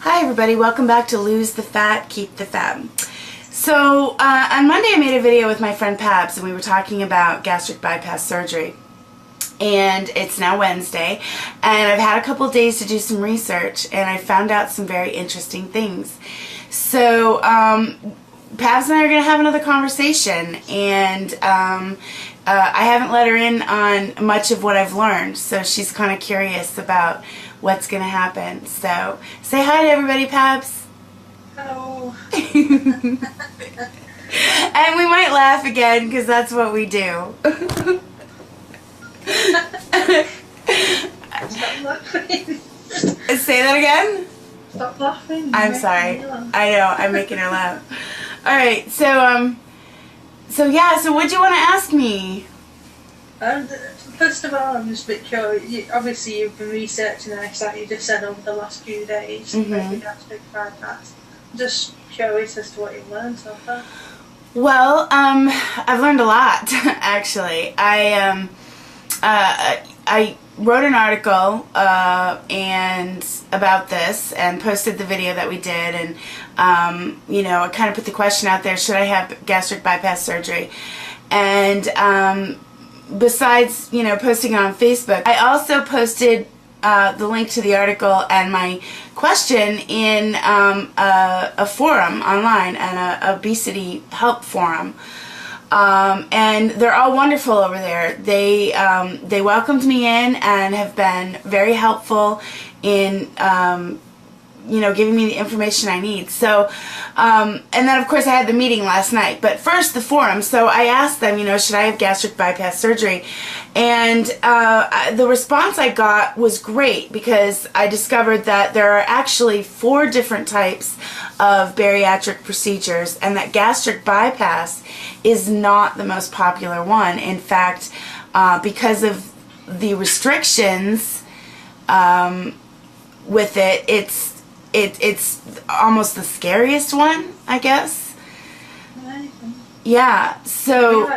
Hi everybody, welcome back to Lose the Fat, Keep the Fab. So on Monday I made a video with my friend Pabs and we were talking about gastric bypass surgery. And it's now Wednesday and I've had a couple days to do some research and I found out some very interesting things. So Pabs and I are going to have another conversation, and I haven't let her in on much of what I've learned, so she's kind of curious about what's going to happen. So say hi to everybody, Pabs. Hello. And we might laugh again because that's what we do. Stop laughing. Say that again? Stop laughing. I'm sorry. I know, I'm making her laugh. Alright, so yeah, so what'd you want to ask me? First of all, I'm just a bit curious. Obviously, you've been researching this, like you just said, over the last few days, with the gastric bypass. I'm just curious as to what you've learned so far. Well, I've learned a lot, actually. I wrote an article and about this and posted the video that we did, and you know, I kind of put the question out there, should I have gastric bypass surgery? And besides, you know, posting it on Facebook, I also posted the link to the article and my question in a forum online, and a obesity help forum. And they're all wonderful over there. They welcomed me in and have been very helpful in you know, giving me the information I need. So and then of course I had the meeting last night, but first the forum. So I asked them, you know, should I have gastric bypass surgery? And the response I got was great, because I discovered that there are actually 4 different types of bariatric procedures, and that gastric bypass is not the most popular one. In fact, because of the restrictions with it, it's almost the scariest one, I guess. Yeah, so...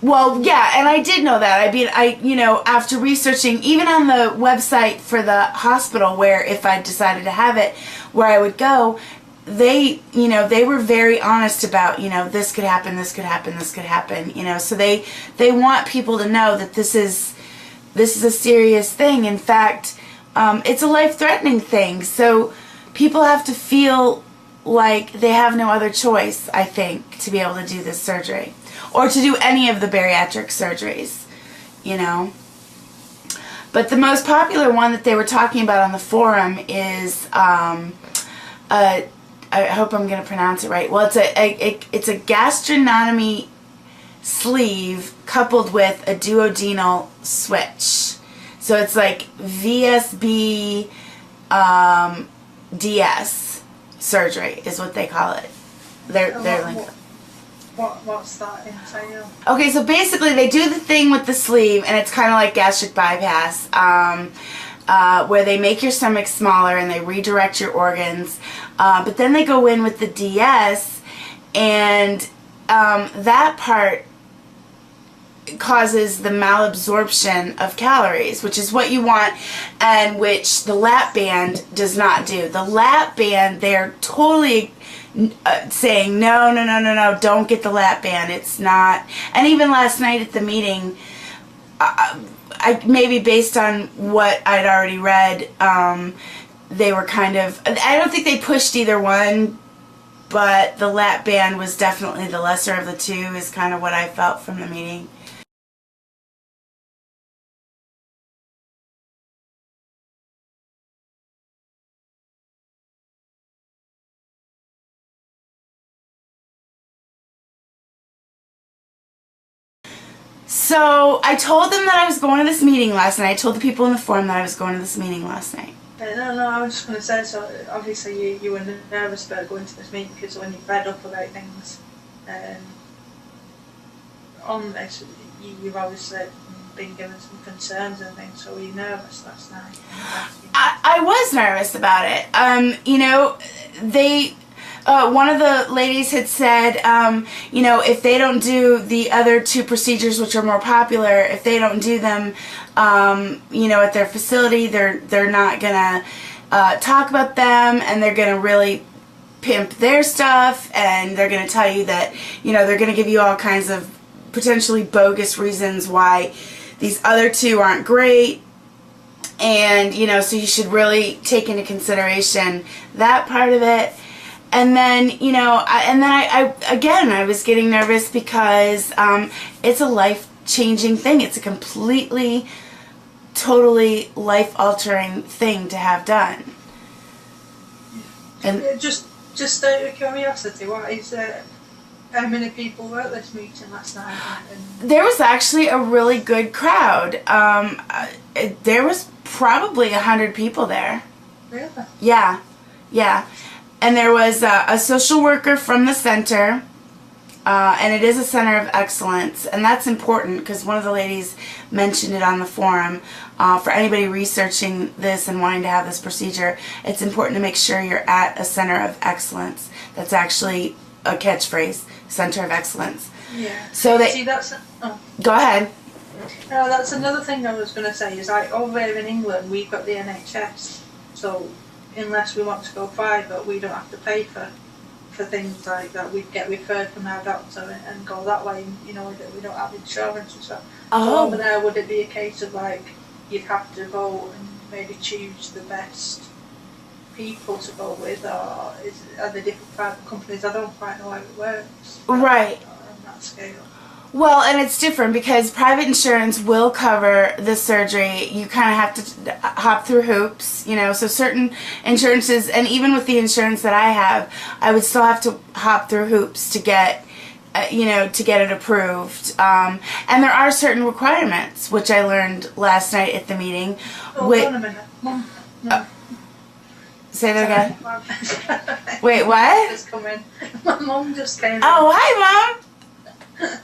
Well, yeah, and I did know that. I mean, you know, after researching, even on the website for the hospital, where if I decided to have it, where I would go, they, you know, they were very honest about, you know, this could happen, this could happen, this could happen, you know, so they want people to know that this is a serious thing. In fact, it's a life-threatening thing, so people have to feel like they have no other choice, I think, to be able to do this surgery, or to do any of the bariatric surgeries, you know. But the most popular one that they were talking about on the forum is, I hope I'm going to pronounce it right. Well, it's a gastronomy sleeve coupled with a duodenal switch. So it's like VSB DS surgery is what they call it. They're like... What's that entail? Okay, so basically they do the thing with the sleeve, and it's kind of like gastric bypass, where they make your stomach smaller and they redirect your organs, but then they go in with the DS, and that part causes the malabsorption of calories, which is what you want, and which the lap band does not do. The lap band, they're totally saying no, don't get the lap band. It's not. And even last night at the meeting, maybe based on what I'd already read, they were kind of, I don't think they pushed either one, but the lap band was definitely the lesser of the two, is kind of what I felt from the meeting. So I told them that I was going to this meeting last night. I told the people in the forum that I was going to this meeting last night. No, I was just going to say, so obviously you were nervous about going to this meeting because when you've read up about things on this, you've obviously been given some concerns and things, so were you nervous last night? I was nervous about it. You know, one of the ladies had said, you know, if they don't do the other 2 procedures, which are more popular, if they don't do them, you know, at their facility, they're not gonna talk about them, and they're going to really pimp their stuff, and they're going to tell you that, they're going to give you all kinds of potentially bogus reasons why these other two aren't great. And, so you should really take into consideration that part of it. And then, I was getting nervous because it's a life-changing thing. It's a completely, totally life-altering thing to have done. And just out of curiosity, what is how many people were at this meeting last night? There was actually a really good crowd. There was probably 100 people there. Really? Yeah. And there was a social worker from the center, and it is a center of excellence, and that's important because one of the ladies mentioned it on the forum. For anybody researching this and wanting to have this procedure, it's important to make sure you're at a center of excellence. That's actually a catchphrase, center of excellence. Yeah. So go ahead. No, that's another thing I was going to say is like over here in England we've got the NHS, so unless we want to go private we don't have to pay for things like that. We get referred from our doctor and go that way, that we don't have insurance and stuff. Oh. So over there would it be a case of like you'd have to go and maybe choose the best people to go with, or are there different private companies? I don't quite know how it works. Right. On that scale. Well, and it's different because private insurance will cover the surgery. You kind of have to hop through hoops, so certain insurances, and even with the insurance that I have, I would still have to hop through hoops to get, to get it approved. And there are certain requirements, which I learned last night at the meeting. Oh, hold on a minute. Mum. No. Say that again. Wait, what? Just come in. My mum just came in. Oh, hi, Mom.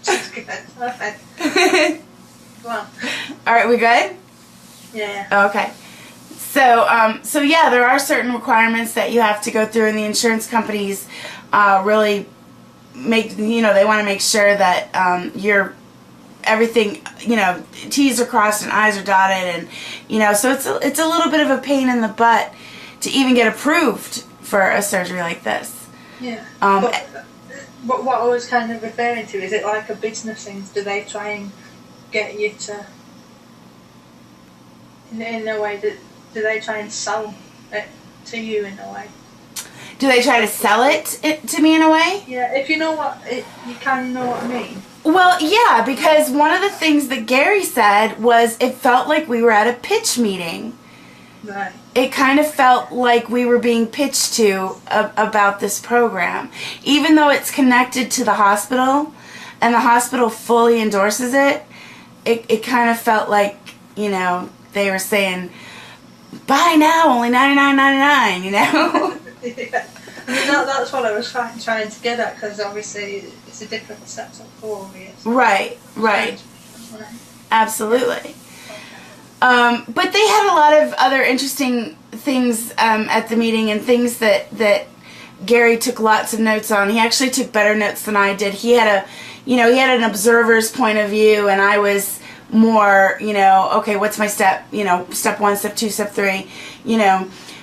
She's good. Alright. Come on. Alright, we good? Yeah. Okay. So yeah, there are certain requirements that you have to go through, and the insurance companies really make, they want to make sure that you're everything, T's are crossed and I's are dotted, and so it's a little bit of a pain in the butt to even get approved for a surgery like this. Yeah. But what I was kind of referring to, is it like a business thing? Do they try and get you to, in a way, do they try and sell it to you in a way? Do they try to sell it to me in a way? Yeah, if you know you kind of know what I mean. Well, yeah, because one of the things that Gary said was it felt like we were at a pitch meeting. Right. It kind of felt like we were being pitched to about this program. Even though it's connected to the hospital and the hospital fully endorses it, it kind of felt like, they were saying, buy now, only $99.99, Yeah. I mean, that's what I was trying to get at, because obviously it's a different setup for me. Right. Absolutely. But they had a lot of other interesting things at the meeting, and things that Gary took lots of notes on. He actually took better notes than I did. He had he had an observer's point of view, and I was more, okay, what's my step? Step 1, step 2, step 3,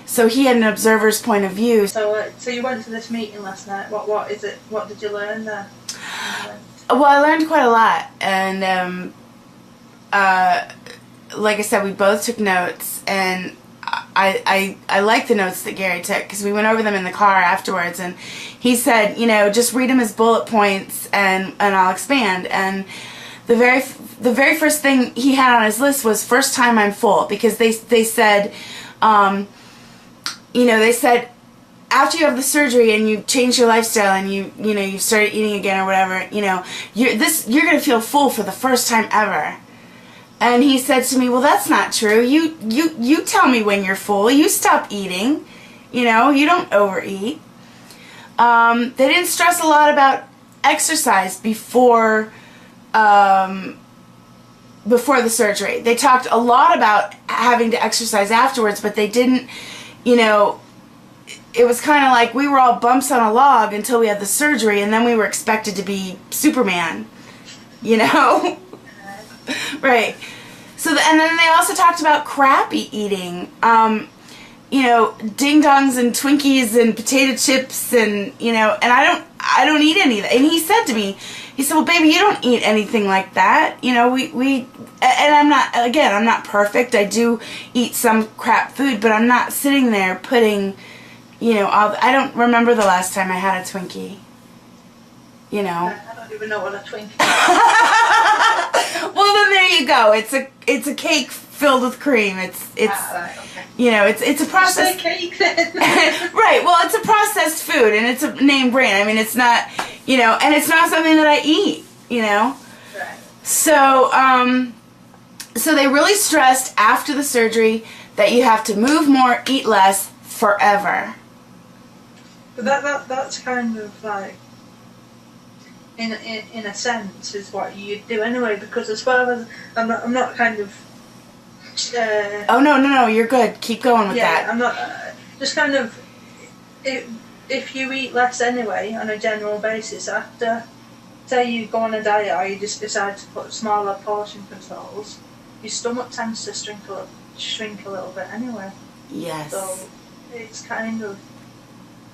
So he had an observer's point of view. So you went to this meeting last night. What is it? What did you learn there? Well, I learned quite a lot, and like I said, we both took notes, and I like the notes that Gary took, because we went over them in the car afterwards, and he said, just read them as bullet points, and I'll expand. And the very first thing he had on his list was first time I'm full, because they said, they said after you have the surgery and you change your lifestyle and you started eating again or whatever, you're gonna feel full for the first time ever. And he said to me, well, that's not true. You tell me when you're full. You stop eating. You don't overeat. They didn't stress a lot about exercise before the surgery. They talked a lot about having to exercise afterwards, but they didn't, it was kind of like we were all bumps on a log until we had the surgery, and then we were expected to be Superman, Right. So, and then they also talked about crappy eating. you know, ding dongs and Twinkies and potato chips and, you know, and I don't eat any of that. And he said to me, he said, well, baby, you don't eat anything like that. You know, and I'm not perfect. I do eat some crap food, but I'm not sitting there putting, you know, I don't remember the last time I had a Twinkie. You know. I don't even know what a Twinkie is. Well, then there you go. It's a cake filled with cream. It's right, okay. You know, it's a processed cake then. Right. Well, it's a processed food, and it's a name brand. I mean, it's not, you know, and it's not something that I eat. You know. Right. So so they really stressed after the surgery that you have to move more, eat less, forever. But that's kind of like, in a sense, is what you do anyway. Because as far as I'm not kind of. Oh no, you're good. Keep going with that. Yeah, I'm not. Just kind of. If you eat less anyway on a general basis after, say you go on a diet or you just decide to put smaller portion controls, your stomach tends to shrink a little bit anyway. Yes. So it's kind of.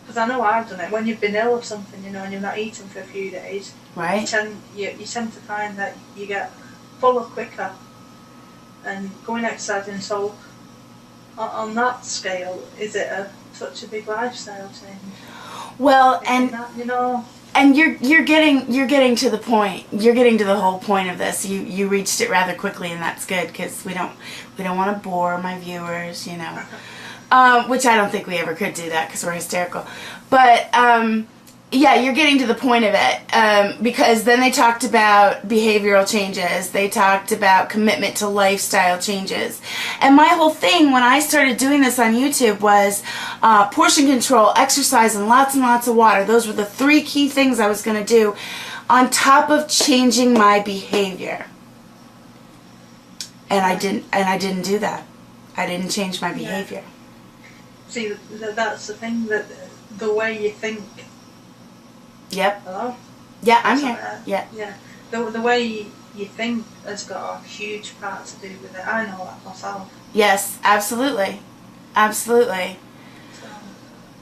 Because I know I've done it. When you've been ill or something, you know, and you're not eating for a few days, right? You tend to find that you get fuller quicker. And going exercising, so on that scale, is it such a big lifestyle change? Well, and that, you know, and you're getting to the point. You're getting to the whole point of this. You reached it rather quickly, and that's good because we don't want to bore my viewers, you know. Which I don't think we ever could do that because we're hysterical. But yeah, you're getting to the point of it because then they talked about behavioral changes. They talked about commitment to lifestyle changes. And my whole thing when I started doing this on YouTube was portion control, exercise, and lots of water. Those were the 3 key things I was going to do on top of changing my behavior. And I didn't do that. I didn't change my behavior. See, that's the thing, that the way you think. Yep. Hello? Yeah, I'm here. Yeah. Yeah. The way you think has got a huge part to do with it. I know that myself. Yes, absolutely. Absolutely.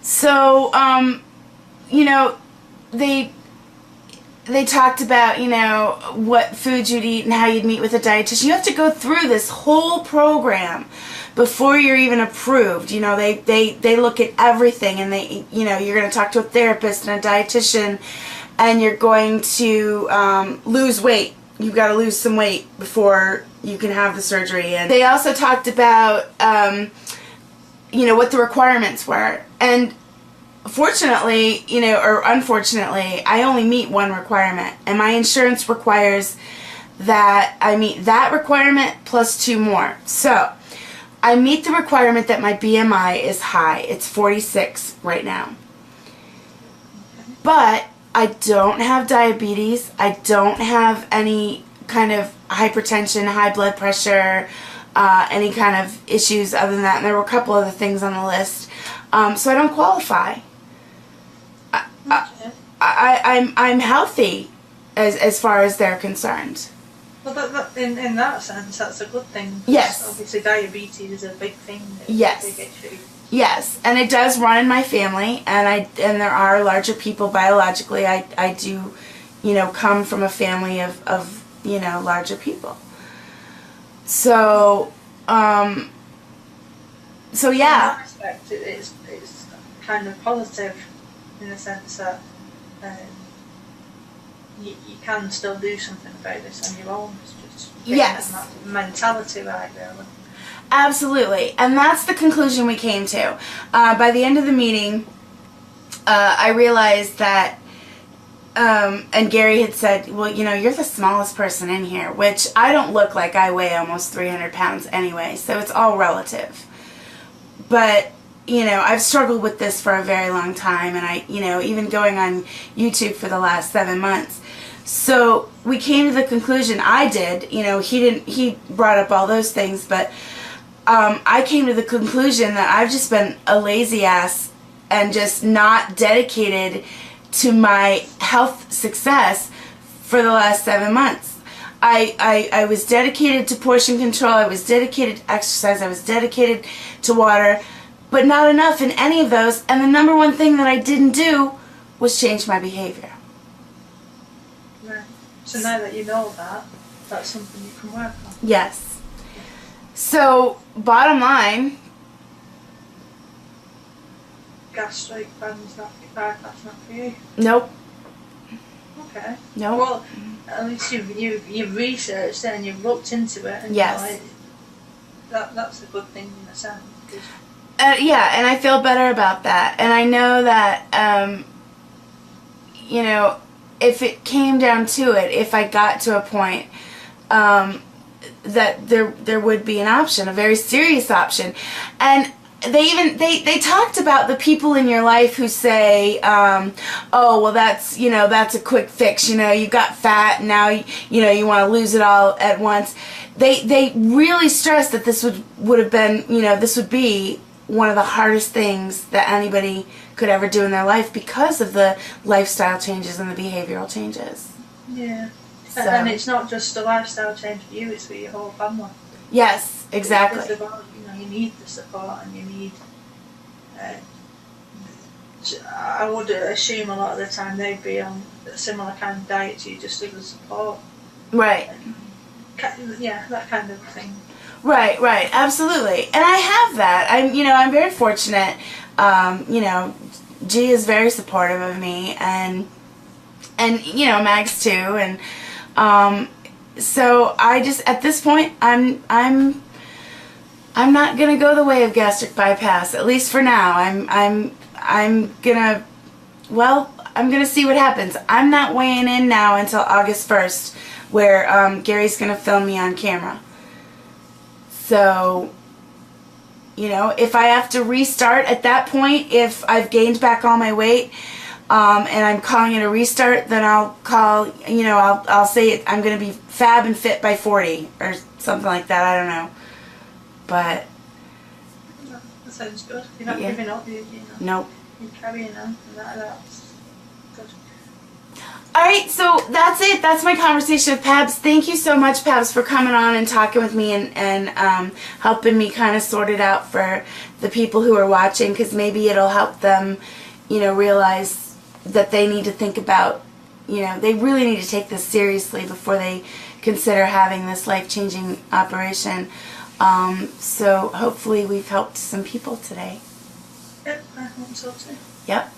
So, you know, they talked about, you know, what foods you'd eat and how you'd meet with a dietitian. You have to go through this whole program before you're even approved. You know, they look at everything, and you know, you're going to talk to a therapist and a dietitian, and you're going to lose weight. You've got to lose some weight before you can have the surgery. And they also talked about, you know, what the requirements were. And fortunately, you know, or unfortunately, I only meet one requirement, and my insurance requires that I meet that requirement plus 2 more. So I meet the requirement that my BMI is high. It's 46 right now. But I don't have diabetes. I don't have any kind of hypertension, high blood pressure, any kind of issues other than that. And there were a couple other things on the list. So I don't qualify. I'm healthy as far as they're concerned. Well, in that sense, that's a good thing. Yes. Obviously, diabetes is a big thing. Yes. A big issue. Yes, and it does run in my family, and there are larger people biologically. I do, you know, come from a family of you know, larger people. So, so yeah. In that aspect, it's kind of positive in the sense that you can still do something about this on your own. It's just yes. That mentality right there. Absolutely, and that's the conclusion we came to. By the end of the meeting, I realized that, and Gary had said, well, you know, you're the smallest person in here, which I don't look like. I weigh almost 300 pounds anyway, so it's all relative. But, you know, I've struggled with this for a very long time, and you know, even going on YouTube for the last 7 months. So we came to the conclusion, I did, you know, he brought up all those things, but I came to the conclusion that I've just been a lazy ass and just not dedicated to my health success for the last 7 months. I was dedicated to portion control, I was dedicated to exercise, I was dedicated to water, but not enough in any of those. And the number one thing that I didn't do was change my behavior. Right. So now that you know that, that's something you can work on. Yes. So, bottom line, gastric bypass not for you. nope. Okay. Nope. Well, at least you've researched it and you've looked into it, and Yes. you know, that's a good thing in a sense. Yeah, and I feel better about that. And I know that, you know, if it came down to it, if I got to a point that there would be an option, a very serious option. And they talked about the people in your life who say, oh, well, that's, you know, that's a quick fix. You know, you got fat and now, you know, you want to lose it all at once. They really stressed that this would have been, you know, this would be one of the hardest things that anybody could ever do in their life because of the lifestyle changes and the behavioral changes. Yeah. So. And it's not just a lifestyle change for you, it's for your whole family. Yes, exactly. It's about, you know, you need the support and you need, I would assume a lot of the time they'd be on a similar kind of diet to you, just as a support. Right. Yeah, that kind of thing. Right, absolutely. And I have that. I'm very fortunate. You know, G is very supportive of me, and you know, Mags too, and so I just, at this point, I'm not gonna go the way of gastric bypass, at least for now. I'm gonna see what happens. I'm not weighing in now until August 1st, where Gary's gonna film me on camera. So, you know, if I have to restart at that point, if I've gained back all my weight, and I'm calling it a restart, then I'll call, you know, I'll say I'm going to be fab and fit by 40 or something like that. I don't know. But that sounds good. You're not giving up, you know. Nope. You're carrying on, and that's good. Alright, so that's it. That's my conversation with Pabs. Thank you so much, Pabs, for coming on and talking with me and helping me kind of sort it out for the people who are watching, because maybe it'll help them, you know, realize that they need to think about, you know, they really need to take this seriously before they consider having this life-changing operation. So hopefully we've helped some people today. Yep, I hope so too. Yep.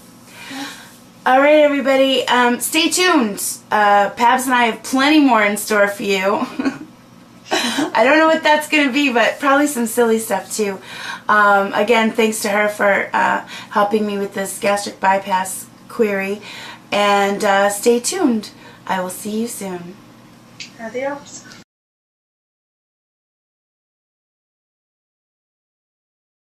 Yeah. Alright, everybody, stay tuned. Pabs and I have plenty more in store for you. I don't know what that's going to be, but probably some silly stuff too. Again, thanks to her for helping me with this gastric bypass query. And stay tuned. I will see you soon. Adios.